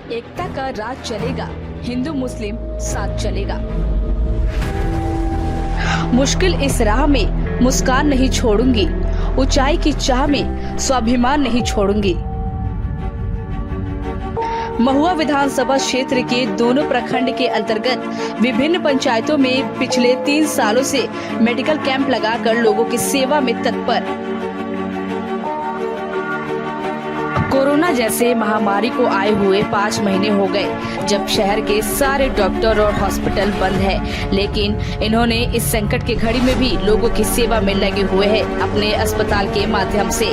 एकता का राज चलेगा, हिंदू मुस्लिम साथ चलेगा। मुश्किल इस राह में मुस्कान नहीं छोड़ूंगी, ऊंचाई की चाह में स्वाभिमान नहीं छोड़ूंगी। महुआ विधानसभा क्षेत्र के दोनों प्रखंड के अंतर्गत विभिन्न पंचायतों में पिछले 3 सालों से मेडिकल कैंप लगाकर लोगों की सेवा में तत्पर। कोरोना जैसे महामारी को आए हुए 5 महीने हो गए जब शहर के सारे डॉक्टर और हॉस्पिटल बंद है, लेकिन इन्होंने इस संकट की घड़ी में भी लोगों की सेवा में लगे हुए हैं अपने अस्पताल के माध्यम से।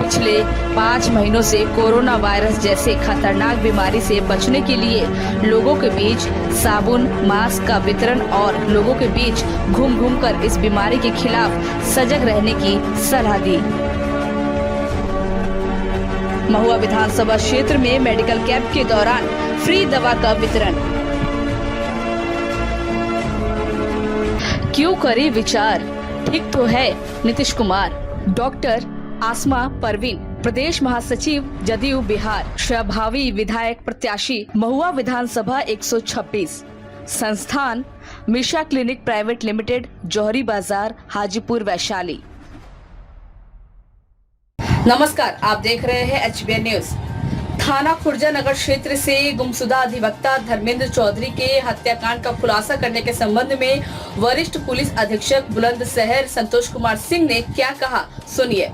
पिछले 5 महीनों से कोरोना वायरस जैसे खतरनाक बीमारी से बचने के लिए लोगों के बीच साबुन, मास्क का वितरण और लोगों के बीच घूम घूम कर इस बीमारी के खिलाफ सजग रहने की सलाह दी। महुआ विधानसभा क्षेत्र में मेडिकल कैंप के दौरान फ्री दवा का वितरण। क्यों करे विचार, ठीक तो है नीतीश कुमार। डॉक्टर आसमा परवीन, प्रदेश महासचिव जदयू बिहार, प्रभावी विधायक प्रत्याशी, महुआ विधानसभा 126। संस्थान मिशा क्लिनिक प्राइवेट लिमिटेड, जौहरी बाजार, हाजीपुर, वैशाली। नमस्कार, आप देख रहे हैं HBN न्यूज। थाना खुर्जा नगर क्षेत्र से गुमशुदा अधिवक्ता धर्मेंद्र चौधरी के हत्याकांड का खुलासा करने के संबंध में वरिष्ठ पुलिस अधीक्षक बुलंदशहर संतोष कुमार सिंह ने क्या कहा, सुनिए।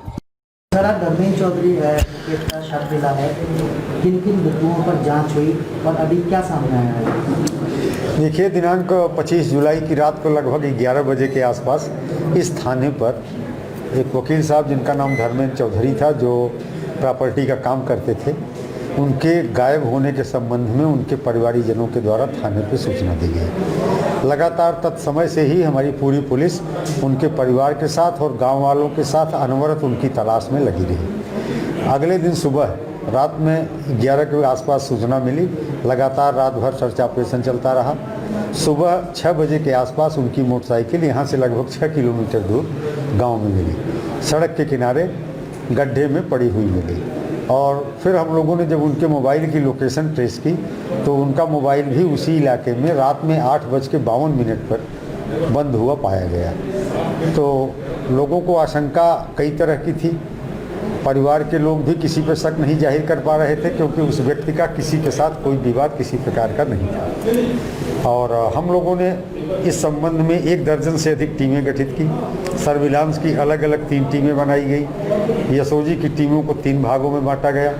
धर्मेंद्र चौधरी केस का शक मिला है, किन किन बिंदुओं पर जांच हुई और अभी क्या सामने आया है? देखिए, दिनांक 25 जुलाई की रात को लगभग 11 बजे के आसपास इस थाने पर एक वकील साहब जिनका नाम धर्मेंद्र चौधरी था, जो प्रॉपर्टी का काम करते थे, उनके गायब होने के संबंध में उनके परिवारीजनों के द्वारा थाने पर सूचना दी गई। लगातार तत्समय से ही हमारी पूरी पुलिस उनके परिवार के साथ और गांव वालों के साथ अनवरत उनकी तलाश में लगी रही। अगले दिन सुबह रात में 11 के आसपास सूचना मिली, लगातार रात भर सर्च ऑपरेशन चलता रहा। सुबह 6 बजे के आसपास उनकी मोटरसाइकिल यहाँ से लगभग 6 किलोमीटर दूर गाँव में मिली, सड़क के किनारे गड्ढे में पड़ी हुई मिली। और फिर हम लोगों ने जब उनके मोबाइल की लोकेशन ट्रेस की तो उनका मोबाइल भी उसी इलाके में रात में 8:52 पर बंद हुआ पाया गया। तो लोगों को आशंका कई तरह की थी। परिवार के लोग भी किसी पर शक नहीं जाहिर कर पा रहे थे, क्योंकि उस व्यक्ति का किसी के साथ कोई विवाद किसी प्रकार का नहीं था। और हम लोगों ने इस संबंध में 1 दर्जन से अधिक टीमें गठित की। सर्विलांस की अलग अलग 3 टीमें बनाई गई। यशोजी की टीमों को 3 भागों में बांटा गया।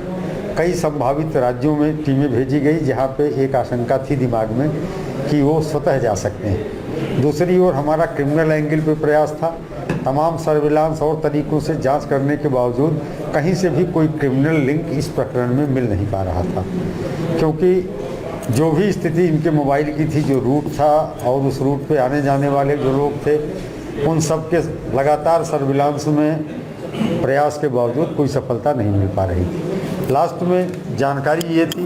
कई संभावित राज्यों में टीमें भेजी गई जहां पे एक आशंका थी दिमाग में कि वो स्वतः जा सकते हैं। दूसरी ओर हमारा क्रिमिनल एंगल पे प्रयास था। तमाम सर्विलांस और तरीकों से जांच करने के बावजूद कहीं से भी कोई क्रिमिनल लिंक इस प्रकरण में मिल नहीं पा रहा था, क्योंकि जो भी स्थिति इनके मोबाइल की थी, जो रूट था और उस रूट पे आने जाने वाले जो लोग थे, उन सब के लगातार सर्विलांस में प्रयास के बावजूद कोई सफलता नहीं मिल पा रही थी। लास्ट में जानकारी ये थी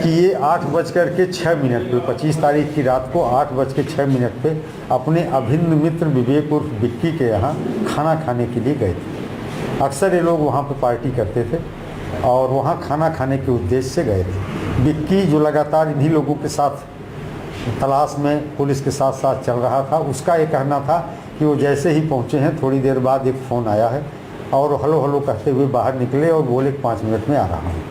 कि ये 8:06 पे 25 तारीख की रात को 8:06 पे अपने अभिन्न मित्र विवेक उर्फ विक्की के यहाँ खाना खाने के लिए गए थे। अक्सर ये लोग वहाँ पे पार्टी करते थे और वहाँ खाना खाने के उद्देश्य से गए थे। विक्की, जो लगातार इन्हीं लोगों के साथ तलाश में पुलिस के साथ साथ चल रहा था, उसका ये कहना था कि वो जैसे ही पहुँचे हैं थोड़ी देर बाद एक फ़ोन आया है और हेलो हेलो कहते हुए बाहर निकले और बोले 5 मिनट में आ रहा हूँ।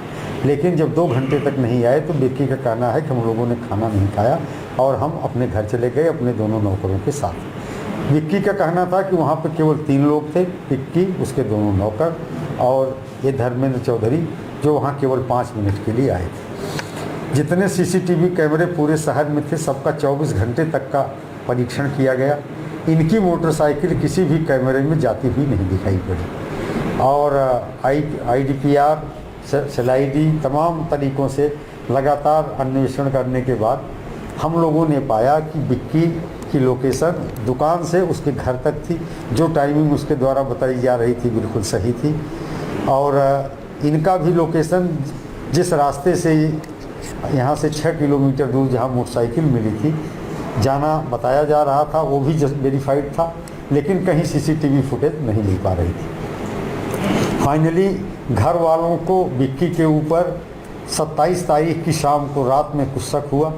लेकिन जब 2 घंटे तक नहीं आए तो विक्की का कहना है कि हम लोगों ने खाना नहीं खाया और हम अपने घर चले गए अपने दोनों नौकरों के साथ। विक्की का कहना था कि वहाँ पर केवल 3 लोग थे, विक्की, उसके दोनों नौकर और ये धर्मेंद्र चौधरी, जो वहाँ केवल 5 मिनट के लिए आए थे। जितने CCTV कैमरे पूरे शहर में थे, सबका 24 घंटे तक का परीक्षण किया गया। इनकी मोटरसाइकिल किसी भी कैमरे में जाती हुई नहीं दिखाई पड़ी और IDPR, SLID तमाम तरीक़ों से लगातार अन्वेषण करने के बाद हम लोगों ने पाया कि विक्की की लोकेशन दुकान से उसके घर तक थी। जो टाइमिंग उसके द्वारा बताई जा रही थी बिल्कुल सही थी। और इनका भी लोकेशन जिस रास्ते से यहाँ से 6 किलोमीटर दूर जहाँ मोटरसाइकिल मिली थी जाना बताया जा रहा था, वो भी वेरीफाइड था, लेकिन कहीं CCTV फुटेज नहीं मिल पा रही थी। फाइनली घर वालों को विक्की के ऊपर 27 तारीख की शाम को रात में कुछ शक हुआ,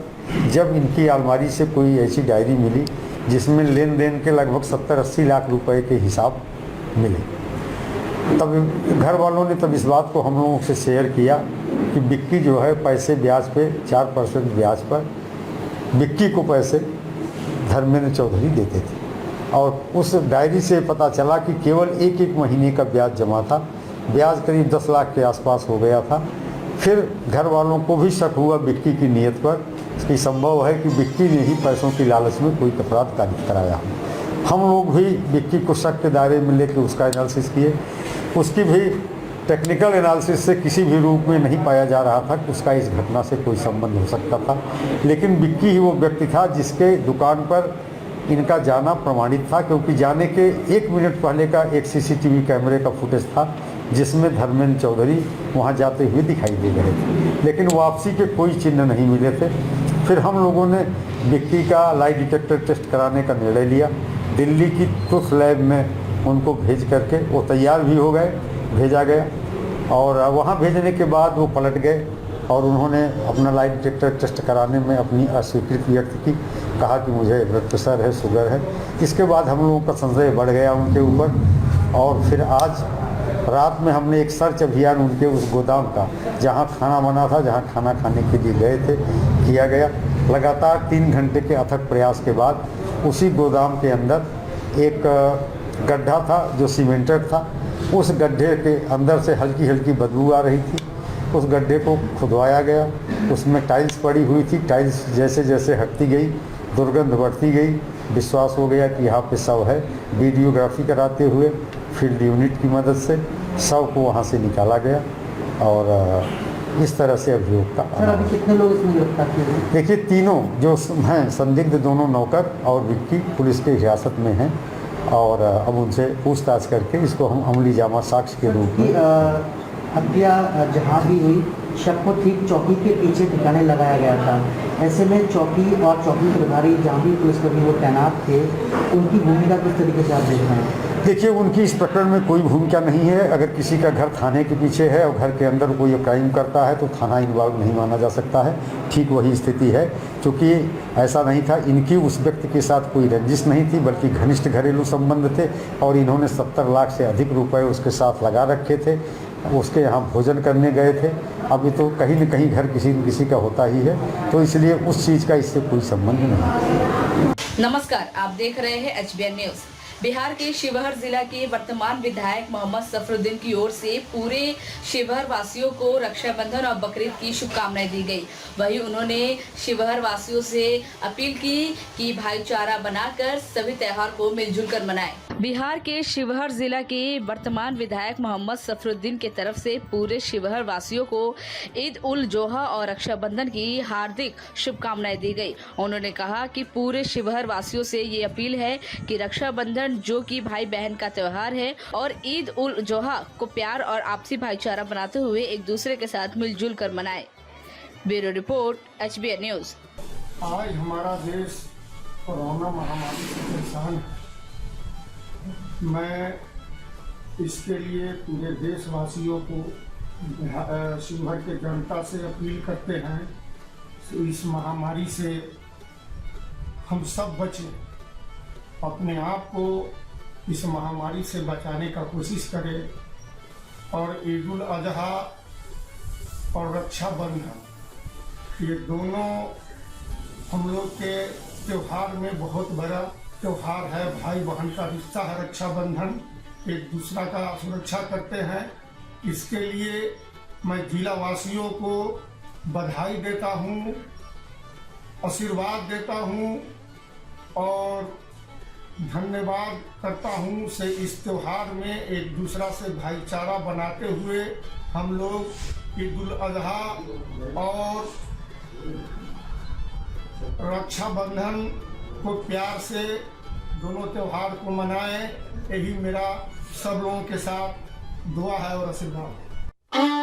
जब इनकी अलमारी से कोई ऐसी डायरी मिली जिसमें लेन देन के लगभग 70-80 लाख रुपए के हिसाब मिले। तब घर वालों ने तब इस बात को हम लोगों से शेयर किया कि विक्की जो है पैसे ब्याज पे 4% ब्याज पर विक्की को पैसे धर्मेंद्र चौधरी देते थे, और उस डायरी से पता चला कि केवल एक महीने का ब्याज जमा था। ब्याज करीब 10 लाख के आसपास हो गया था। फिर घर वालों को भी शक हुआ विक्की की नीयत पर कि संभव है कि विक्की ने ही पैसों की लालच में कोई अपराध कार्य कराया हो। हम लोग भी विक्की को शक के दायरे में लेकर उसका एनालिसिस किए। उसकी भी टेक्निकल एनालिसिस से किसी भी रूप में नहीं पाया जा रहा था कि उसका इस घटना से कोई संबंध हो सकता था, लेकिन विक्की ही वो व्यक्ति था जिसके दुकान पर इनका जाना प्रमाणित था, क्योंकि जाने के 1 मिनट पहले का एक सीसीटीवी कैमरे का फुटेज था जिसमें धर्मेंद्र चौधरी वहां जाते हुए दिखाई दे रहे थे, लेकिन वापसी के कोई चिन्ह नहीं मिले थे। फिर हम लोगों ने विक्की का लाई डिटेक्टर टेस्ट कराने का निर्णय लिया। दिल्ली की ट्रुथ लैब में उनको भेज करके वो तैयार भी हो गए, भेजा गया, और वहाँ भेजने के बाद वो पलट गए और उन्होंने अपना लाई डिटेक्टर टेस्ट कराने में अपनी अस्वीकृति व्यक्त की, कहा कि मुझे ब्लड प्रेशर है, शुगर है। इसके बाद हम लोगों का संशय बढ़ गया उनके ऊपर, और फिर आज रात में हमने एक सर्च अभियान उनके उस गोदाम का, जहां खाना बना था, जहां खाना खाने के लिए गए थे, किया गया। लगातार 3 घंटे के अथक प्रयास के बाद उसी गोदाम के अंदर एक गड्ढा था जो सीमेंटेड था। उस गड्ढे के अंदर से हल्की हल्की बदबू आ रही थी। उस गड्ढे को खुदवाया गया, उसमें टाइल्स पड़ी हुई थी। टाइल्स जैसे जैसे हटती गई, दुर्गंध बढ़ती गई। विश्वास हो गया कि यहाँ पे शव है। वीडियोग्राफी कराते हुए फील्ड यूनिट की मदद से शव को वहाँ से निकाला गया, और इस तरह से अभियोग का। सर, अभी कितने लोग इसमें गिरफ्तार किए गए? देखिए, तीनों जो हैं संदिग्ध, दोनों नौकर और विक्की पुलिस की हिरासत में हैं, और अब उनसे पूछताछ करके इसको हम अमली जामा साक्ष्य के रूप में। हत्या जहाँ भी हुई, शक को ठीक चौकी के पीछे ठिकाने लगाया गया था। ऐसे में चौकी और चौकी प्रभारी जहाँ भी पुलिसकर्मी वो तैनात थे, उनकी भूमिका किस तरीके से आप देख रहे हैं? देखिए, उनकी इस प्रकरण में कोई भूमिका नहीं है। अगर किसी का घर थाने के पीछे है और घर के अंदर कोई क्राइम करता है तो थाना इन्वॉल्व नहीं माना जा सकता है। ठीक वही स्थिति है, क्योंकि ऐसा नहीं था, इनकी उस व्यक्ति के साथ कोई रंजिश नहीं थी, बल्कि घनिष्ठ घरेलू संबंध थे, और इन्होंने 70 लाख से अधिक रुपए उसके साथ लगा रखे थे। उसके यहाँ भोजन करने गए थे। अभी तो कहीं न कहीं घर किसी न किसी का होता ही है, तो इसलिए उस चीज़ का इससे कोई संबंध नहीं। नमस्कार, आप देख रहे हैं HBN न्यूज। बिहार के शिवहर जिला के वर्तमान विधायक मोहम्मद सफरुद्दीन की ओर से पूरे शिवहर वासियों को रक्षाबंधन और बकरीद की शुभकामनाएं दी गई। वहीं उन्होंने शिवहर वासियों से अपील की कि भाईचारा बनाकर सभी त्योहार को मिलजुल कर मनाएं। बिहार के शिवहर जिला के वर्तमान विधायक मोहम्मद सफरुद्दीन के तरफ से पूरे शिवहर वासियों को ईद उल जोहा और रक्षाबंधन की हार्दिक शुभकामनाएं दी गई। उन्होंने कहा कि पूरे शिवहर वासियों से ये अपील है कि रक्षाबंधन जो कि भाई बहन का त्योहार है, और ईद उल जोहा को प्यार और आपसी भाईचारा बनाते हुए एक दूसरे के साथ मिलजुल कर मनाएं। Bureau report, HBN news. आज हमारा देश कोरोना महामारी से परेशान है। मैं इसके लिए पूरे देशवासियों को, शिवहर के जनता से अपील करते हैं कि इस महामारी से हम सब बचें, अपने आप को इस महामारी से बचाने का कोशिश करें, और ईद उल अजहा और रक्षाबंधन ये दोनों हम लोग के त्योहार में बहुत बड़ा त्योहार है। भाई बहन का रिश्ता है रक्षाबंधन, एक दूसरा का सुरक्षा करते हैं। इसके लिए मैं जिला वासियों को बधाई देता हूँ, आशीर्वाद देता हूँ और धन्यवाद करता हूँ से इस त्योहार में एक दूसरा से भाईचारा बनाते हुए हम लोग ईद उल अजहा और रक्षाबंधन को प्यार से दोनों त्योहार को मनाएं। यही मेरा सब लोगों के साथ दुआ है और आशीर्वाद है।